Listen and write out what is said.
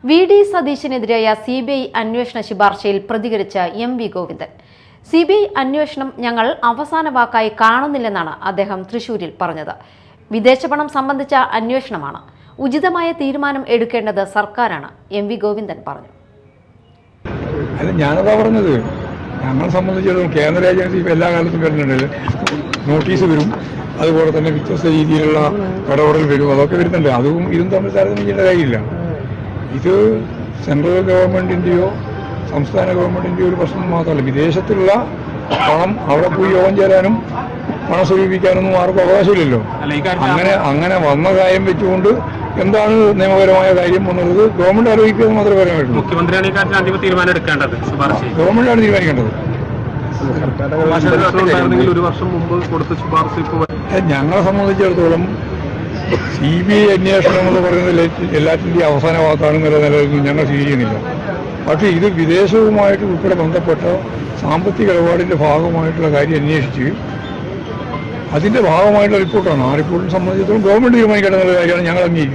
VD. സതീശനെതിരായ CBI അന്വേഷണ ശുപാർശയിൽ പ്രതികരിച്ച MV. Govindan. CBI അന്വേഷണം ഞങ്ങൾ അവസാന വാക്കായി കാണുന്നില്ലെന്നാണ് അദ്ദേഹം തൃശൂരിൽ പറഞ്ഞത്. വിദേശപണം സംബന്ധിച്ച അന്വേഷണമാണ്. ഉചിതമായ തീരുമാനം എടുക്കേണ്ടത് സർക്കാരാണ്, എം.വി. ഗോവിന്ദൻ പറഞ്ഞു. ഞാനതാ പറഞ്ഞത്, ഞങ്ങളെ സംബന്ധിച്ചിടത്തോളം കേന്ദ്ര ഏജൻസി എല്ലാ കാലത്തും വരുന്നുണ്ട്, നോട്ടീസ് വരും, അതുപോലെ തന്നെ വ്യത്യസ്ത രീതിയിലുള്ള ഇടപെടൽ വരും, അതൊക്കെ വരുന്നുണ്ട്. അതും ഇതും തമ്മിൽ താരതമ്യം ചെയ്യേണ്ട കാര്യമില്ല. ഇത് സെൻട്രൽ ഗവൺമെന്റിന്റെയോ സംസ്ഥാന ഗവൺമെന്റിന്റെയോ ഒരു പ്രശ്നം മാത്രമല്ല. വിദേശത്തുള്ള പണം അവിടെ പോയി യോഗം ചേരാനും പണം സ്വരൂപിക്കാനൊന്നും ആർക്കും അവകാശമില്ലല്ലോ. അങ്ങനെ വന്ന കാര്യം വെച്ചുകൊണ്ട് എന്താണ് നിയമപരമായ കാര്യം എന്നുള്ളത് ഗവൺമെന്റ് ആലോചിക്കുന്നത് മാത്രമേ പറയാൻ പറ്റുള്ളൂ. മുഖ്യമന്ത്രിയാണ് ഇക്കാര്യത്തിൽ തീരുമാനം എടുക്കേണ്ടത്. ഗവൺമെന്റാണ് തീരുമാനിക്കേണ്ടത്. ഒരു വർഷം മുമ്പ് കൊടുത്ത ശുപാർശ ഞങ്ങളെ സംബന്ധിച്ചിടത്തോളം CBI അന്വേഷണം എന്ന് പറയുന്നത് എല്ലാറ്റിൻ്റെയും അവസാന ഭാഗത്താണെന്നുള്ള നിലയിൽ ഞങ്ങൾ സ്വീകരിക്കുന്നില്ല. പക്ഷേ ഇത് വിദേശവുമായിട്ട് ഉൾപ്പെടെ ബന്ധപ്പെട്ട സാമ്പത്തിക ഇടപാടിൻ്റെ ഭാഗമായിട്ടുള്ള കാര്യം അന്വേഷിച്ച് അതിൻ്റെ ഭാഗമായിട്ടുള്ള റിപ്പോർട്ടാണ്. ആ റിപ്പോർട്ടിനെ സംബന്ധിച്ചിടത്തോളം ഗവൺമെന്റ് തീരുമാനിക്കേണ്ട കാര്യമാണ് ഞങ്ങൾ അംഗീകരിക്കുന്നത്.